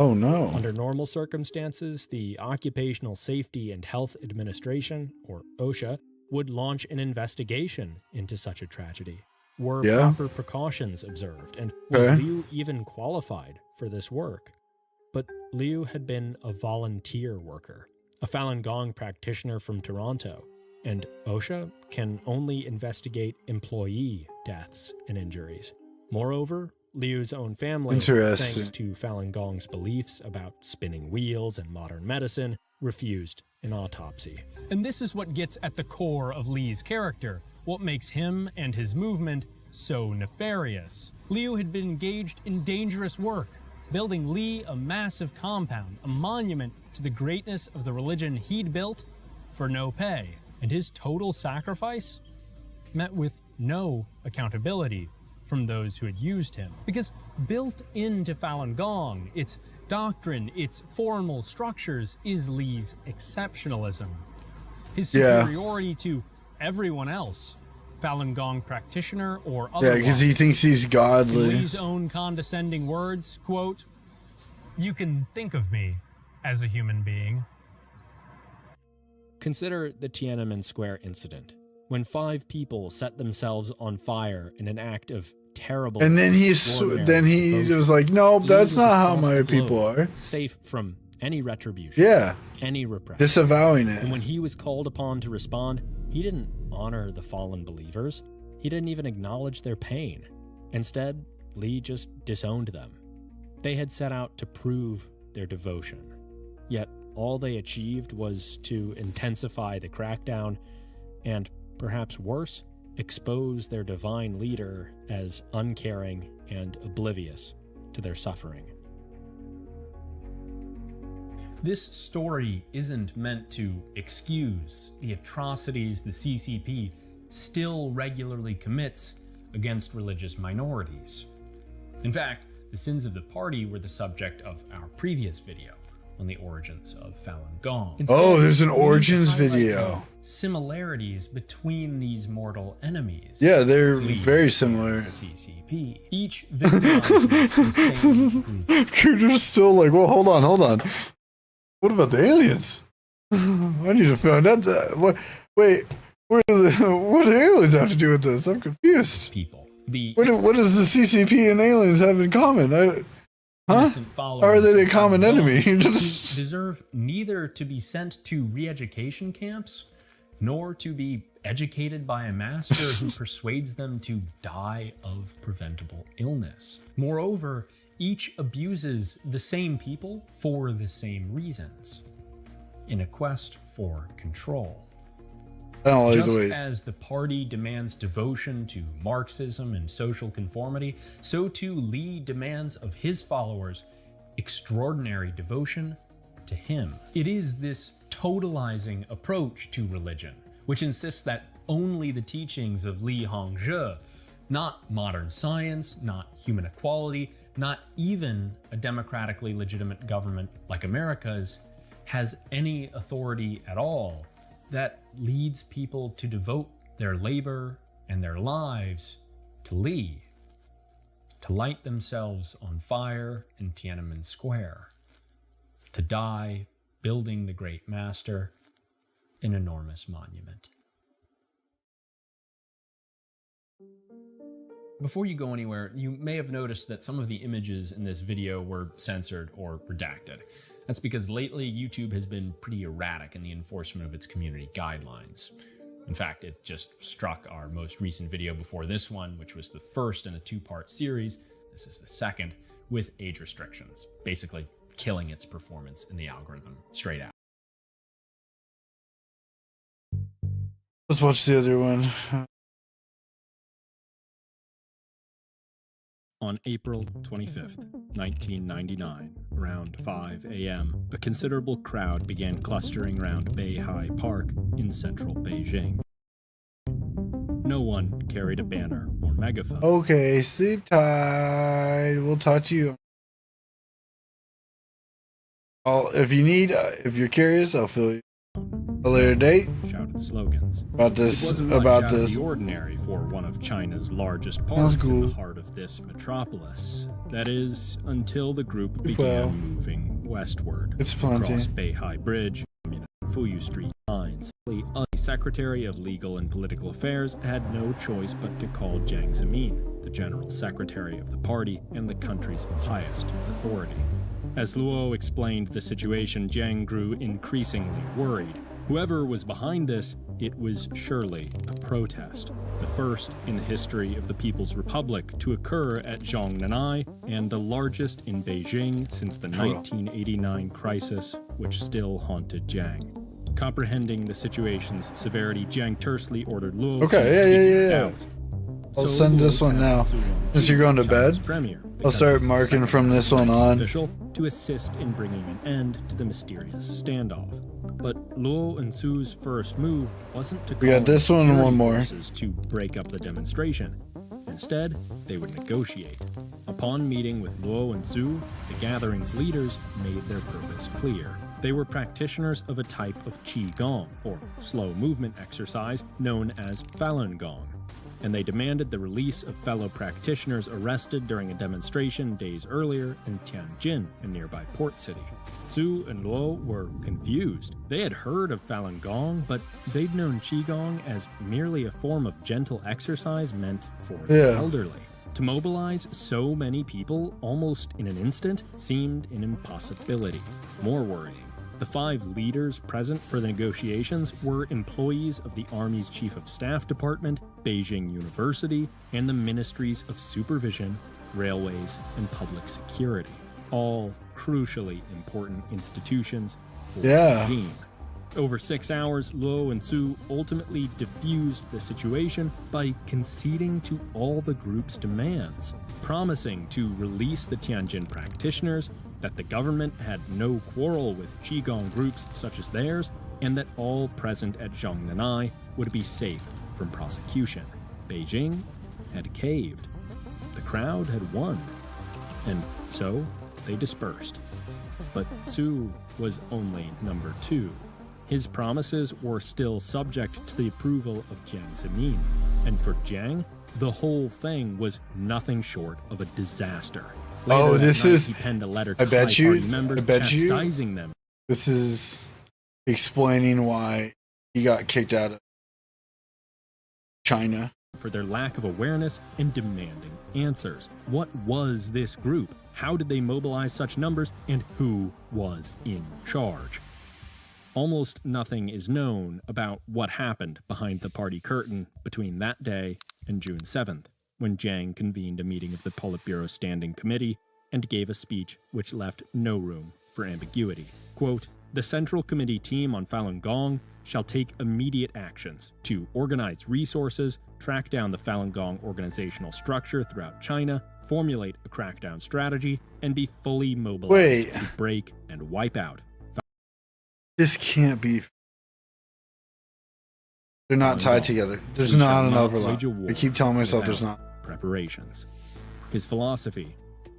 Oh no. Under normal circumstances, the Occupational Safety and Health Administration, or OSHA, would launch an investigation into such a tragedy. Were proper precautions observed, and was Liu even qualified for this work? But Liu had been a volunteer worker, a Falun Gong practitioner from Toronto, and OSHA can only investigate employee deaths and injuries. Moreover, Liu's own family, thanks to Falun Gong's beliefs about spinning wheels and modern medicine, refused an autopsy. And this is what gets at the core of Li's character, what makes him and his movement so nefarious. Liu had been engaged in dangerous work, building Li a massive compound, a monument to the greatness of the religion he'd built for no pay. And his total sacrifice met with no accountability from those who had used him. Because built into Falun Gong, its doctrine, its formal structures, is Li's exceptionalism. His superiority to everyone else, Falun Gong practitioner or otherwise. Yeah, because he thinks he's godly. In Li's own condescending words, quote, "You can think of me as a human being." Consider the Tiananmen Square incident, when 5 people set themselves on fire in an act of terrible. And then he was like, "Nope, that's not how my people are." Safe from any retribution. Yeah. Any repression. Disavowing it. And when he was called upon to respond, he didn't honor the fallen believers. He didn't even acknowledge their pain. Instead, Li just disowned them. They had set out to prove their devotion. Yet all they achieved was to intensify the crackdown and, perhaps worse, expose their divine leader as uncaring and oblivious to their suffering. This story isn't meant to excuse the atrocities the CCP still regularly commits against religious minorities. In fact, the sins of the party were the subject of our previous video on the origins of Falun Gong. Instead, there's an origins video. Similarities between these mortal enemies. Yeah, they're very similar. CCP. Each victim. Cooter's still like, well, hold on. What about the aliens? I need to find out that. Wait, what do the aliens have to do with this? I'm confused. People. What does the CCP and aliens have in common? Huh? How are they the common enemy? Deserve neither to be sent to re-education camps, nor to be educated by a master who persuades them to die of preventable illness. Moreover, each abuses the same people for the same reasons, in a quest for control. Just as the party demands devotion to Marxism and social conformity, so too Li demands of his followers extraordinary devotion to him. It is this totalizing approach to religion, which insists that only the teachings of Li Hongzhi, not modern science, not human equality, not even a democratically legitimate government like America's, has any authority at all, that leads people to devote their labor and their lives to Li, to light themselves on fire in Tiananmen Square, to die building the great master an enormous monument. Before you go anywhere, you may have noticed that some of the images in this video were censored or redacted. That's because lately YouTube has been pretty erratic in the enforcement of its community guidelines. In fact, it just struck our most recent video before this one, which was the first in a 2-part series. This is the second, with age restrictions, basically killing its performance in the algorithm straight out. Let's watch the other one. On April 25th, 1999, around 5 a.m., a considerable crowd began clustering around Beihai Park in central Beijing. No one carried a banner or megaphone. Okay, sleep tight. We'll talk to you. If you're curious, I'll fill you. A later date? Shouted slogans. About this, It wasn't much out of the ordinary for one of China's largest parks in the heart of this metropolis. That is, until the group began moving westward. It's plenty. Across Beihai Bridge, and Fuyu Street lines. The Secretary of Legal and Political Affairs had no choice but to call Jiang Zemin, the General Secretary of the party and the country's highest authority. As Luo explained the situation, Jiang grew increasingly worried. Whoever was behind this, it was surely a protest. The first in the history of the People's Republic to occur at Zhongnanai and the largest in Beijing since the 1989 crisis, which still haunted Jiang. Comprehending the situation's severity, Jiang tersely ordered Luo yeah. I'll send this one now. Since you're going to bed, I'll start marking from this one on. To assist in bringing an end to the mysterious standoff. But Luo and Su's first move wasn't to call this one and one more to break up the demonstration. Instead, they would negotiate. Upon meeting with Luo and Su, the gathering's leaders made their purpose clear. They were practitioners of a type of Qigong, or slow movement exercise, known as Falun Gong, and they demanded the release of fellow practitioners arrested during a demonstration days earlier in Tianjin, a nearby port city. Su and Luo were confused. They had heard of Falun Gong, but they'd known Qigong as merely a form of gentle exercise meant for the elderly. To mobilize so many people almost in an instant seemed an impossibility. More worrying, the 5 leaders present for the negotiations were employees of the Army's Chief of Staff Department, Beijing University, and the Ministries of Supervision, Railways, and Public Security. All crucially important institutions for the regime. Over 6 hours, Luo and Su ultimately diffused the situation by conceding to all the group's demands, promising to release the Tianjin practitioners, that the government had no quarrel with Qigong groups such as theirs, and that all present at Zhongnanai would be safe from prosecution. Beijing had caved. The crowd had won. And so they dispersed. But Su was only number 2. His promises were still subject to the approval of Jiang Zemin. And for Jiang, the whole thing was nothing short of a disaster. Later this is. He penned a letter to I bet you. chastising them. This is explaining why he got kicked out of China. For their lack of awareness and demanding answers. What was this group? How did they mobilize such numbers? And who was in charge? Almost nothing is known about what happened behind the party curtain between that day and June 7th, when Jiang convened a meeting of the Politburo Standing Committee and gave a speech which left no room for ambiguity. Quote, "The Central Committee team on Falun Gong shall take immediate actions to organize resources, track down the Falun Gong organizational structure throughout China, formulate a crackdown strategy, and be fully mobilized to break and wipe out." This can't be. They're not tied together. There's not an overlap. I keep telling myself there's not. Preparations. His philosophy,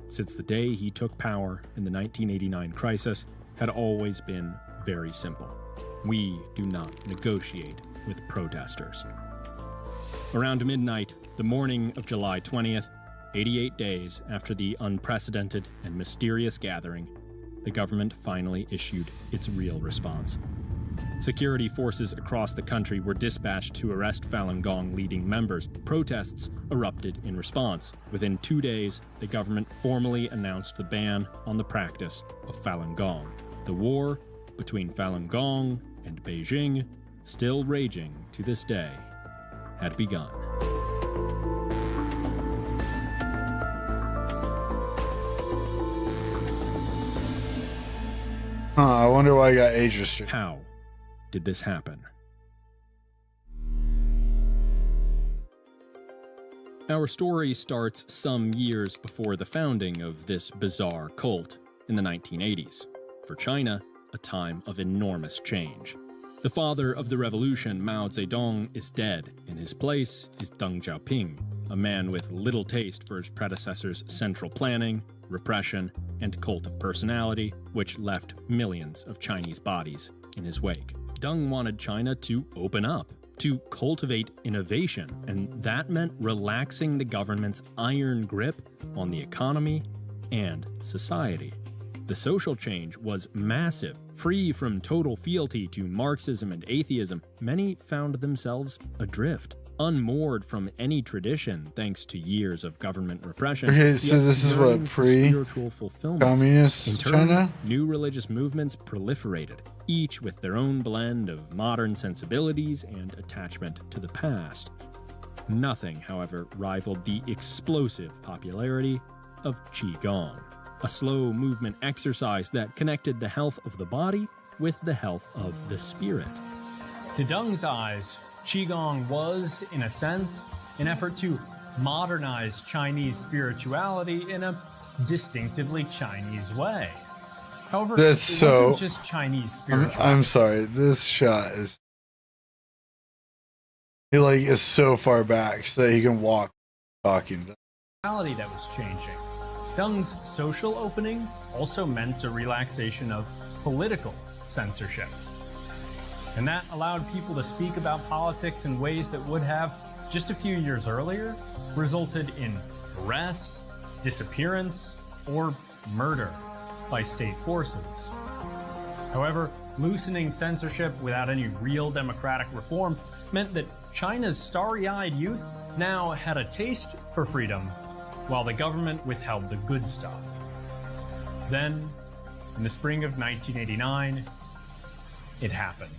since the day he took power in the 1989 crisis, had always been very simple. We do not negotiate with protesters. Around midnight, the morning of July 20th, 88 days after the unprecedented and mysterious gathering, the government finally issued its real response. Security forces across the country were dispatched to arrest Falun Gong leading members. Protests erupted in response. Within 2 days, the government formally announced the ban on the practice of Falun Gong. The war between Falun Gong and Beijing, still raging to this day, had begun. I wonder why I got age restricted. How did this happen? Our story starts some years before the founding of this bizarre cult in the 1980s. For China, a time of enormous change. The father of the revolution, Mao Zedong, is dead. In his place is Deng Xiaoping, a man with little taste for his predecessor's central planning, repression, and cult of personality, which left millions of Chinese bodies in his wake. Deng wanted China to open up, to cultivate innovation, and that meant relaxing the government's iron grip on the economy and society. The social change was massive. Free from total fealty to Marxism and atheism, many found themselves adrift, unmoored from any tradition thanks to years of government repression. Okay, so this is what spiritual fulfillment. Communist In turn, China? new religious movements proliferated, each with their own blend of modern sensibilities and attachment to the past. Nothing, however, rivaled the explosive popularity of Qigong, a slow movement exercise that connected the health of the body with the health of the spirit. To Deng's eyes, Qigong was, in a sense, an effort to modernize Chinese spirituality in a distinctively Chinese way. However, it wasn't just Chinese spirituality. I'm sorry, this shot is... He like is so far back so that he can walk talking. That was changing. Deng's social opening also meant a relaxation of political censorship. And that allowed people to speak about politics in ways that would have, just a few years earlier, resulted in arrest, disappearance, or murder by state forces. However, loosening censorship without any real democratic reform meant that China's starry-eyed youth now had a taste for freedom, while the government withheld the good stuff. Then, in the spring of 1989, it happened.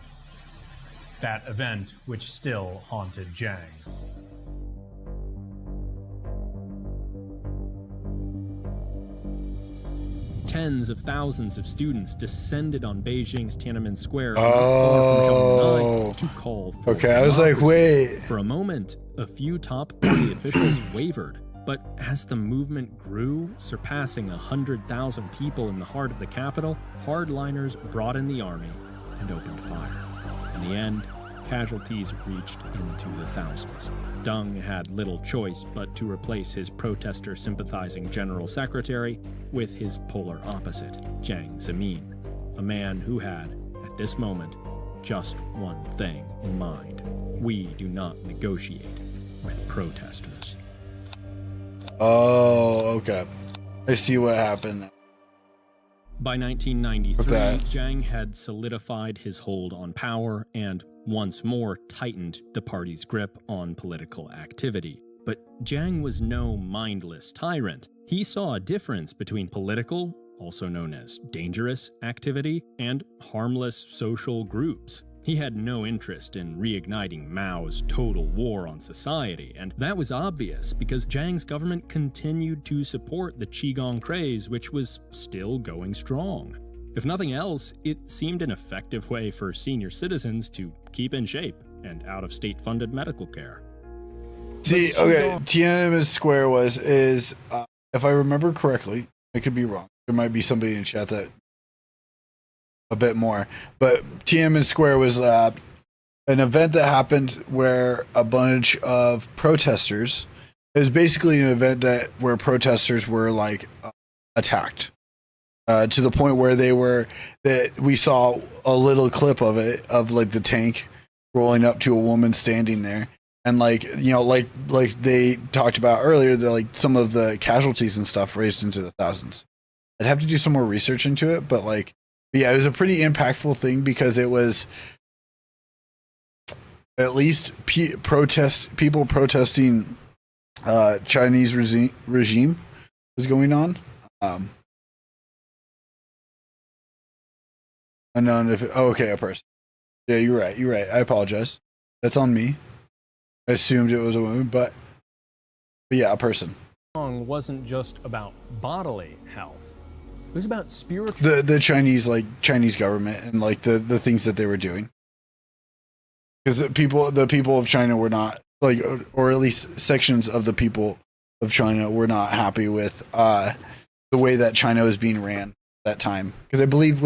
That event which still haunted Jiang. Tens of thousands of students descended on Beijing's Tiananmen Square to call for okay, I was like, wait. For a moment, a few top party officials wavered, but as the movement grew, surpassing 100,000 people in the heart of the capital, hardliners brought in the army and opened fire. In the end, casualties reached into the thousands. Deng had little choice but to replace his protester-sympathizing general secretary with his polar opposite, Jiang Zemin, a man who had, at this moment, just one thing in mind. We do not negotiate with protesters. Oh, okay. I see what happened. By 1993, Jiang had solidified his hold on power and once more tightened the party's grip on political activity. But Jiang was no mindless tyrant. He saw a difference between political, also known as dangerous, activity and harmless social groups. He had no interest in reigniting Mao's total war on society, and that was obvious because Jiang's government continued to support the Qigong craze, which was still going strong. If nothing else, it seemed an effective way for senior citizens to keep in shape and out of state-funded medical care. See, okay, Tiananmen Square is if I remember correctly, I could be wrong. There might be somebody in chat that a bit more, but Tiananmen Square was an event that happened where a bunch of protesters, it was basically an event where protesters were like attacked to the point where we saw a little clip of it, of like the tank rolling up to a woman standing there. And like they talked about earlier, like some of the casualties and stuff raised into the thousands. I'd have to do some more research into it, but yeah, it was a pretty impactful thing because it was at least people protesting Chinese regime was going on. Unknown okay, a person. Yeah, you're right. I apologize. That's on me. I assumed it was a woman, but yeah, a person. Wasn't just about bodily health. It was about spiritual. The Chinese government and like the things that they were doing. Because the people of China were not like, or at least sections of the people of China were not happy with the way that China was being ran at that time. Because I believe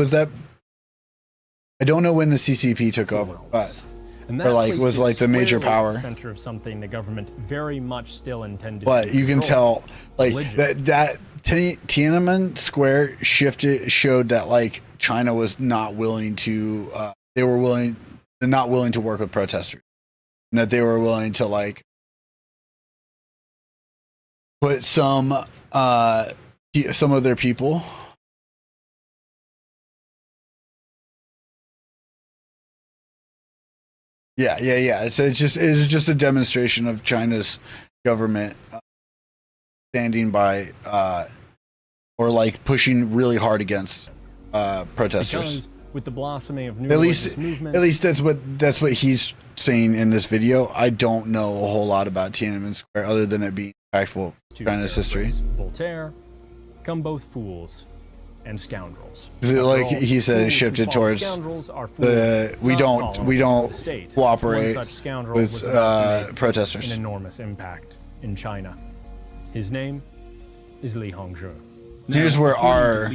I don't know when the CCP took over, but was like the major power center of something the government very much still intended. But you can tell like that Tiananmen Square showed that like China was not willing to they were willing, they're not willing to work with protesters, and that they were willing to like put some of their people. Yeah. So it's just a demonstration of China's government standing by or like pushing really hard against protesters. Because with the blossoming of new at least that's what he's saying in this video. I don't know a whole lot about Tiananmen Square other than it being impactful to China's history. Voltaire, come both fools and scoundrels. Is it like he said it shifted towards the we don't cooperate with protesters. An enormous impact in China. His name is Li Hongzhi. Here's where our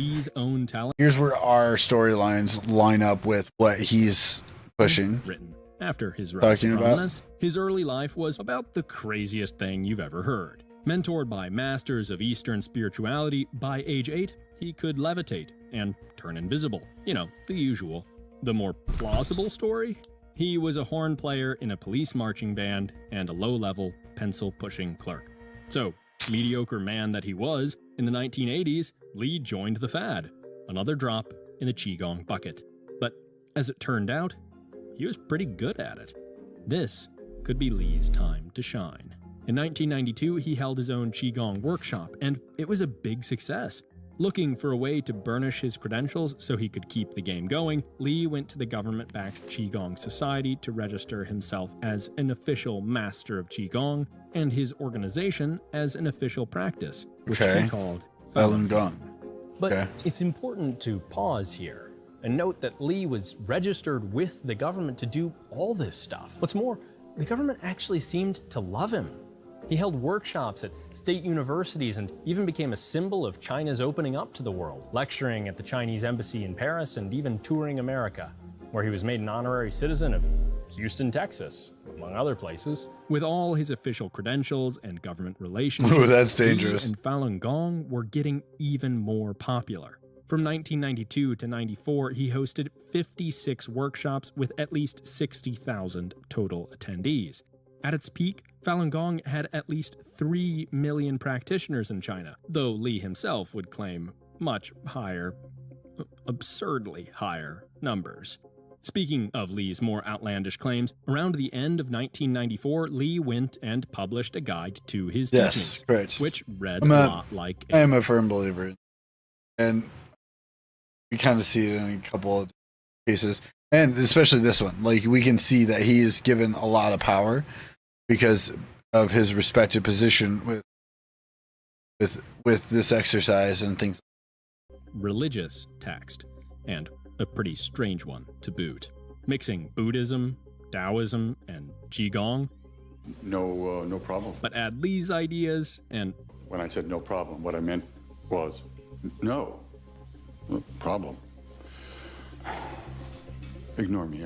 storylines line up with what he's pushing. Written after his rise to prominence, his early life was about the craziest thing you've ever heard. Mentored by masters of Eastern spirituality, by age 8, he could levitate and turn invisible. You know, the usual. The more plausible story? He was a horn player in a police marching band and a low-level, pencil-pushing clerk. So, mediocre man that he was, in the 1980s, Li joined the fad. Another drop in the Qigong bucket. But, as it turned out, he was pretty good at it. This could be Li's time to shine. In 1992, he held his own Qigong workshop, and it was a big success. Looking for a way to burnish his credentials so he could keep the game going, Li went to the government-backed Qigong Society to register himself as an official master of Qigong and his organization as an official practice, which he called Falun Gong. But it's important to pause here and note that Li was registered with the government to do all this stuff. What's more, the government actually seemed to love him. He held workshops at state universities and even became a symbol of China's opening up to the world, lecturing at the Chinese embassy in Paris and even touring America, where he was made an honorary citizen of Houston, Texas, among other places. With all his official credentials and government relations, that's dangerous. Li and Falun Gong were getting even more popular. From 1992 to 94, he hosted 56 workshops with at least 60,000 total attendees. At its peak, Falun Gong had at least 3 million practitioners in China, though Li himself would claim much higher, absurdly higher numbers. Speaking of Li's more outlandish claims, around the end of 1994, Li went and published a guide to his teachings, which read a lot like I am a firm believer, and we kind of see it in a couple of cases, and especially this one. Like, we can see that he is given a lot of power because of his respected position with this exercise and things. Religious text, and a pretty strange one to boot. Mixing Buddhism, Taoism, and Qigong. No problem. But add Li's ideas and... When I said no problem, what I meant was no problem. Ignore me.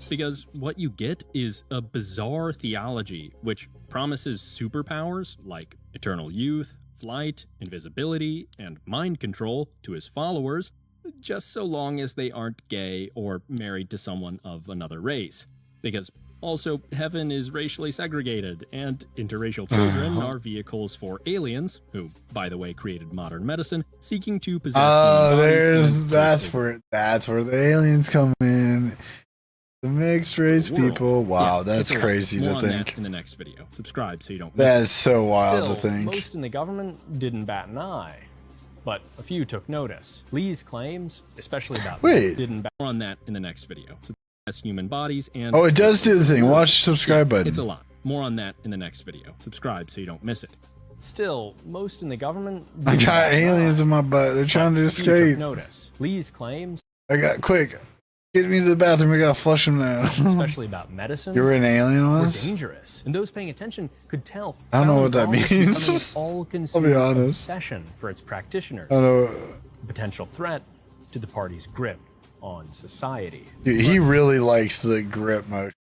Because what you get is a bizarre theology which promises superpowers like eternal youth, flight, invisibility, and mind control to his followers, just so long as they aren't gay or married to someone of another race. Because also, heaven is racially segregated, and interracial children are vehicles for aliens, who, by the way, created modern medicine, seeking to possess... that's where the aliens come in. The mixed race people. Wow, that's crazy to think. In the next video. Subscribe so you don't miss it. That is so wild to think. Most in the government didn't bat an eye, but a few took notice. Li's claims, especially about didn't bat on that in the next video. As human bodies and... Oh, it does do the thing. Watch subscribe button. It's a lot. More on that in the next video. Subscribe so you don't miss it. Still, most in the government... I got aliens in my butt. They're trying to escape. Notice. Li's claims... Quick. Get me to the bathroom. We gotta flush them now. Especially about medicine. You're an alien on us? Dangerous. And those paying attention could tell. I don't know what that means. I'll be honest. Obsession for its practitioners. I know. A potential threat to the party's grip on society. Dude, he really likes the grip motion.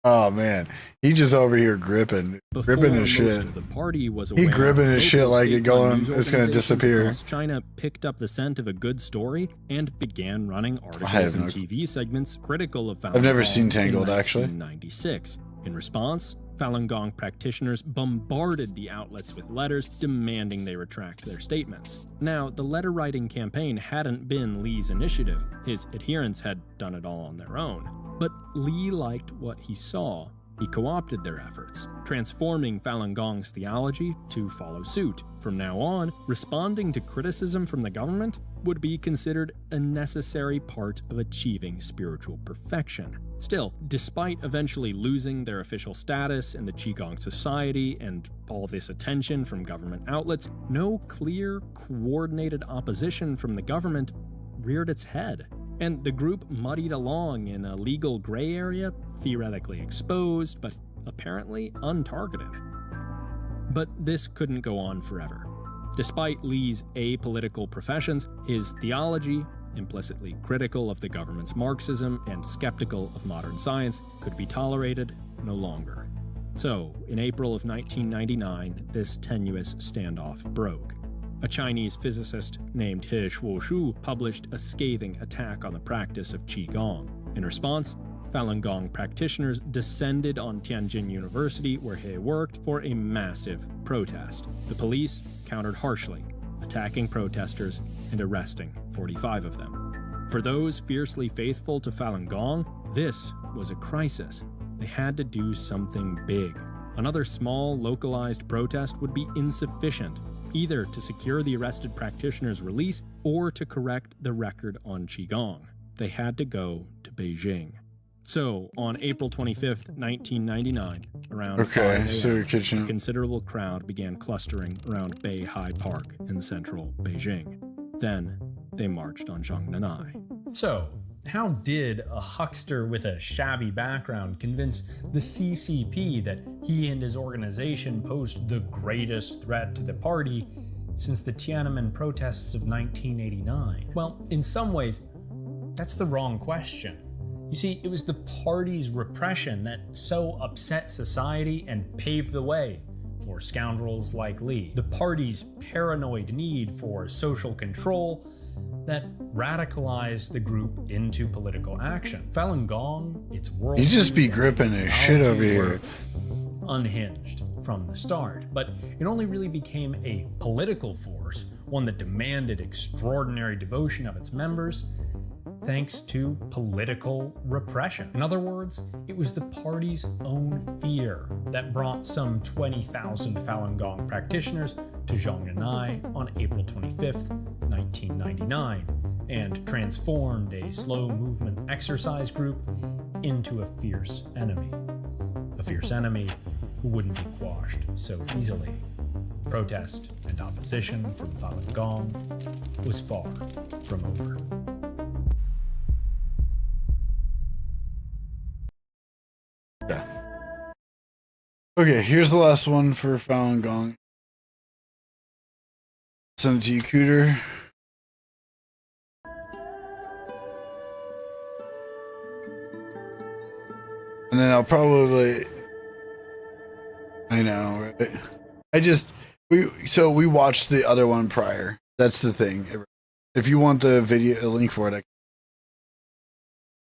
Oh man, he just over here gripping his shit. The party was he gripping his shit like it's gonna disappear. China picked up the scent of a good story and began running articles and TV segments critical of Falun Gong. I've never seen Tangled actually. 1996. In response, Falun Gong practitioners bombarded the outlets with letters demanding they retract their statements. Now, the letter-writing campaign hadn't been Lee's initiative. His adherents had done it all on their own. But Lee liked what he saw. He co-opted their efforts, transforming Falun Gong's theology to follow suit. From now on, responding to criticism from the government would be considered a necessary part of achieving spiritual perfection. Still, despite eventually losing their official status in the Qigong Society and all this attention from government outlets, no clear, coordinated opposition from the government reared its head. And the group muddied along in a legal gray area, theoretically exposed, but apparently untargeted. But this couldn't go on forever. Despite Lee's apolitical professions, his theology, implicitly critical of the government's Marxism and skeptical of modern science, could be tolerated no longer. So, in April of 1999, this tenuous standoff broke. A Chinese physicist named He Shuoshu published a scathing attack on the practice of Qigong. In response, Falun Gong practitioners descended on Tianjin University, where He worked, for a massive protest. The police countered harshly, attacking protesters and arresting 45 of them. For those fiercely faithful to Falun Gong, this was a crisis. They had to do something big. Another small, localized protest would be insufficient, either to secure the arrested practitioner's release or to correct the record on Qigong. They had to go to Beijing. So, on April 25th, 1999, around 5 a.m., a considerable crowd began clustering around Beihai Park in central Beijing. Then, they marched on Zhongnanai. So, how did a huckster with a shabby background convince the CCP that he and his organization posed the greatest threat to the party since the Tiananmen protests of 1989? Well, in some ways, that's the wrong question. You see, it was the party's repression that so upset society and paved the way for scoundrels like Lee. The party's paranoid need for social control that radicalized the group into political action. Falun Gong, its world. You just be gripping his shit over here. Unhinged from the start, but it only really became a political force, one that demanded extraordinary devotion of its members, thanks to political repression. In other words, it was the party's own fear that brought some 20,000 Falun Gong practitioners to Zhongnanai on April 25th, 1999, and transformed a slow movement exercise group into a fierce enemy. A fierce enemy who wouldn't be quashed so easily. Protest and opposition from Falun Gong was far from over. Yeah. Okay, here's the last one for Falun Gong. Send it to you, Cooter. And then I'll probably... I know, right? We watched the other one prior. That's the thing. If you want the video, a link for it,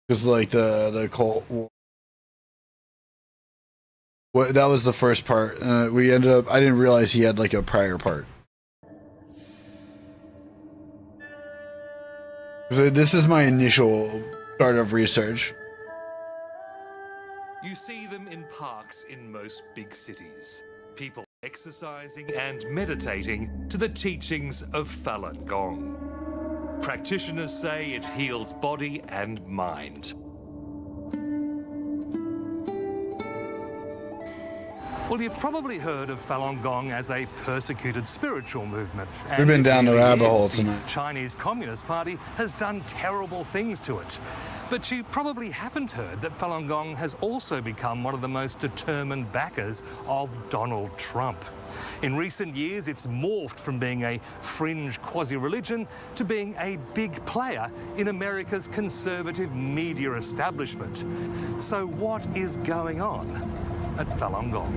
because like the cult war. That was the first part. We ended up... I didn't realize he had like a prior part. So this is my initial start of research. You see them in parks in most big cities. People exercising and meditating to the teachings of Falun Gong. Practitioners say it heals body and mind. Well, you've probably heard of Falun Gong as a persecuted spiritual movement. We've been down the really rabbit hole is. tonight. The Chinese Communist Party has done terrible things to it. But you probably haven't heard that Falun Gong has also become one of the most determined backers of Donald Trump. In recent years, it's morphed from being a fringe quasi-religion to being a big player in America's conservative media establishment. So what is going on at Falun Gong?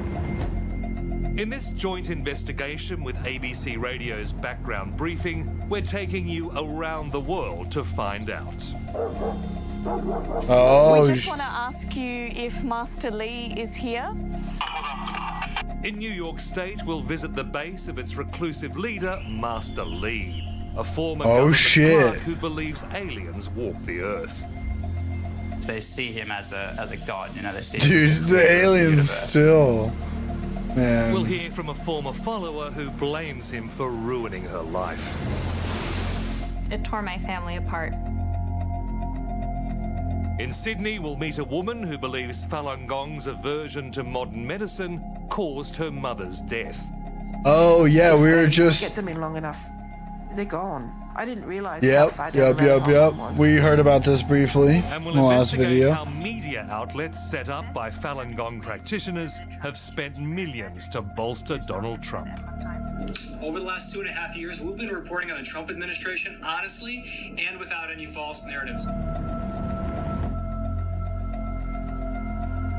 In this joint investigation with ABC Radio's Background Briefing, we're taking you around the world to find out. Oh, we just want to ask you if Master Lee is here. In New York State, we'll visit the base of its reclusive leader, Master Lee, a former government clerk who believes aliens walk the earth. They see him as a god, you know. They see dude, the aliens still. Man. We'll hear from a former follower who blames him for ruining her life. It tore my family apart. In Sydney, we'll meet a woman who believes Falun Gong's aversion to modern medicine caused her mother's death. Oh yeah, we were just get them in long enough. They're gone. I didn't realize. Yep. We heard about this briefly and we'll in the last video. How media outlets set up by Falun Gong practitioners have spent millions to bolster Donald Trump. Over the last 2.5 years, we've been reporting on the Trump administration honestly and without any false narratives.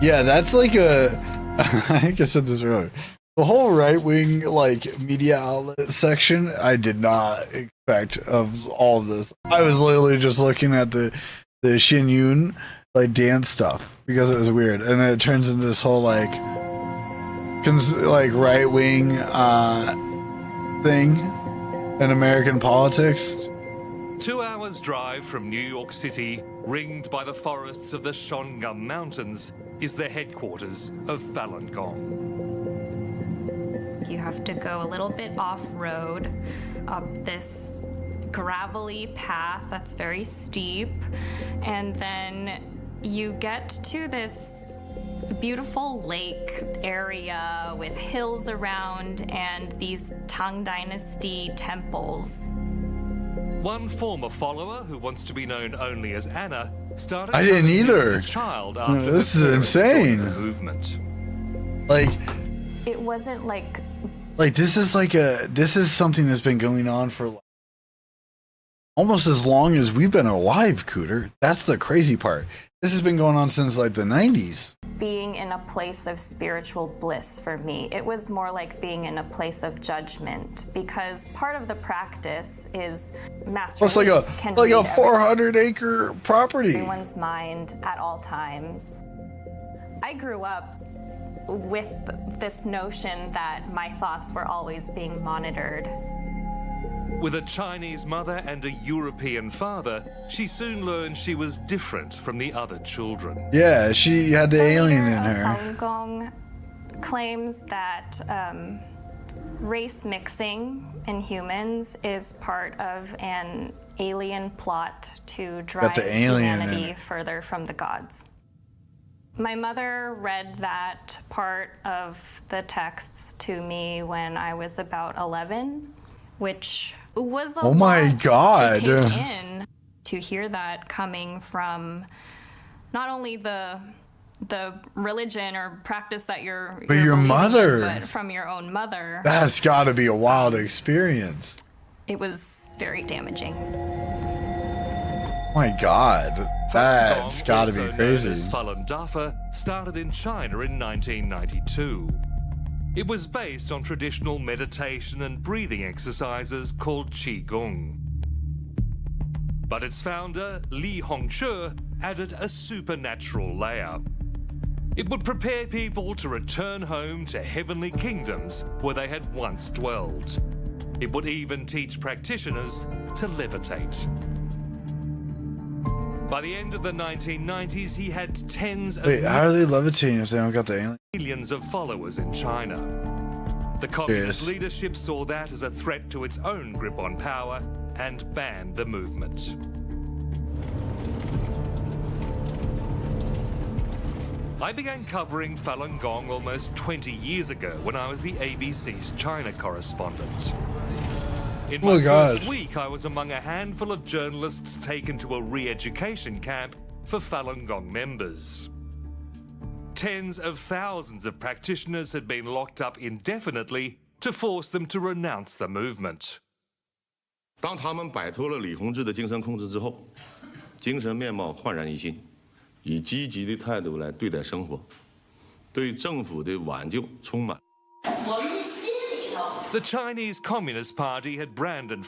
Yeah, that's like a. I think I said this earlier. The whole right-wing like media outlet section, I did not expect of all of this. I was literally just looking at the Shin Yun like dance stuff because it was weird, and then it turns into this whole like right-wing thing in American politics. 2 hours drive from New York City, ringed by the forests of the Shongum Mountains, is the headquarters of Falun Gong. You have to go a little bit off-road up this gravelly path that's very steep, and then you get to this beautiful lake area with hills around and these Tang Dynasty temples. One former follower who wants to be known only as Anna started. I didn't either. As a child after this is insane. The movement. Like, it wasn't like this is something that's been going on for like almost as long as we've been alive, Cooter. That's the crazy part. This has been going on since like the 90s. Being in a place of spiritual bliss for me. It was more like being in a place of judgment, because part of the practice is master. It's like a 400-acre property. Everyone's mind at all times. I grew up with this notion that my thoughts were always being monitored. With a Chinese mother and a European father, she soon learned she was different from the other children. Yeah, she had the alien in her. Falun Gong claims that race mixing in humans is part of an alien plot to drive humanity further from the gods. My mother read that part of the texts to me when I was about 11, which was a lot to take in, to hear that coming from not only the religion or practice that you're your mother, but from your own mother. That's got to be a wild experience. It was very damaging. My God, that's got to be crazy. Falun Dafa started in China in 1992. It was based on traditional meditation and breathing exercises called Qigong. But its founder, Li Hongzhi, added a supernatural layer. It would prepare people to return home to heavenly kingdoms where they had once dwelled. It would even teach practitioners to levitate. By the end of the 1990s, he had tens of how are they levitating if they don't got the alien? Millions of followers in China. The communist leadership saw that as a threat to its own grip on power and banned the movement. I began covering Falun Gong almost 20 years ago when I was the ABC's China correspondent. In my first week, I was among a handful of journalists taken to a re-education camp for Falun Gong members. Tens of thousands of practitioners had been locked up indefinitely to force them to renounce the movement. 当他们摆脱了李洪志的精神控制之后，精神面貌焕然一新，以积极的态度来对待生活，对政府的挽救充满。The Chinese Communist Party had branded